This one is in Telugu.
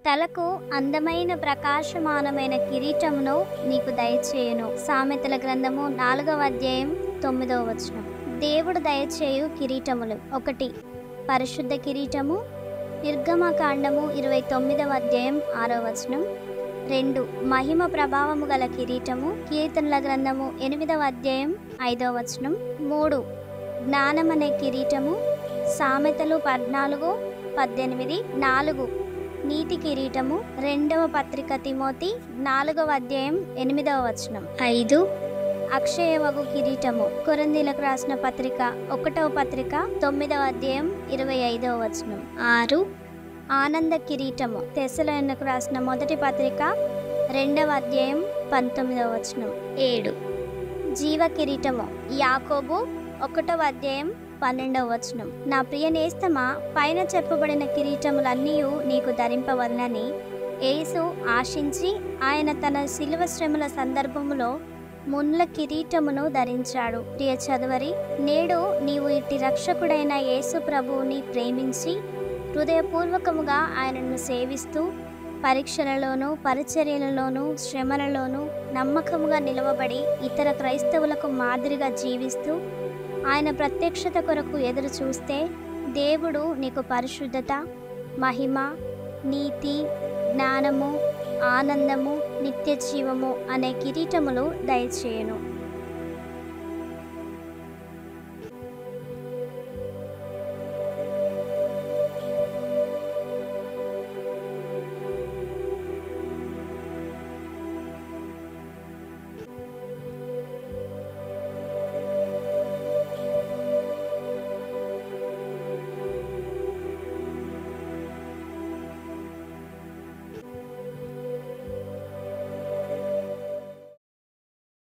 తలకు అందమైన ప్రకాశమానమైన కిరీటమును నీకు దయచేయును. సామెతల గ్రంథము 4వ అధ్యాయం 9వ వచనం. దేవుడు దయచేయు కిరీటములు. 1 పరిశుద్ధ కిరీటము, నిర్గమకాండము 29వ అధ్యాయం 6వ వచనం. 2 మహిమ ప్రభావము గల కిరీటము, కీర్తనల గ్రంథము 8వ అధ్యాయం 5వ వచనం. 3 జ్ఞానమనే కిరీటము, సామెతలు 14:18. 4 నీతి కిరీటము, 2వ పత్రిక తిమోతి 4వ అధ్యాయం 8వ వచనం. 5 అక్షయవగు కిరీటము, కొరింథీయులకు రాసిన పత్రిక 1వ పత్రిక 9వ అధ్యాయం 25వ వచనం. 6 ఆనంద కిరీటము, తెస్సలోనికీయులకు రాసిన మొదటి పత్రిక 2వ అధ్యాయం 19వ వచనం. 7 జీవ కిరీటము, యాకోబు 1వ అధ్యాయం 12వ వచనం. నా ప్రియ నేస్తమా, పైన చెప్పబడిన కిరీటములన్నీ నీకు ధరింపవలనని యేసు ఆశించి ఆయన తన శిలువ శ్రమల సందర్భములో ముళ్ళ కిరీటమును ధరించాడు. ప్రియ చదువరి, నేడు నీవు ఇట్టి రక్షకుడైన యేసు ప్రభువుని ప్రేమించి హృదయపూర్వకముగా ఆయనను సేవిస్తూ పరీక్షలలోనూ పరిచర్యలలోనూ శ్రమలలోనూ నమ్మకముగా నిలవబడి ఇతర క్రైస్తవులకు మాదిరిగా జీవిస్తూ ఆయన ప్రత్యక్షత కొరకు ఎదురు చూస్తే దేవుడు నీకు పరిశుద్ధత, మహిమ, నీతి, జ్ఞానము, ఆనందము, నిత్య జీవము అనే కిరీటములు దయచేయును.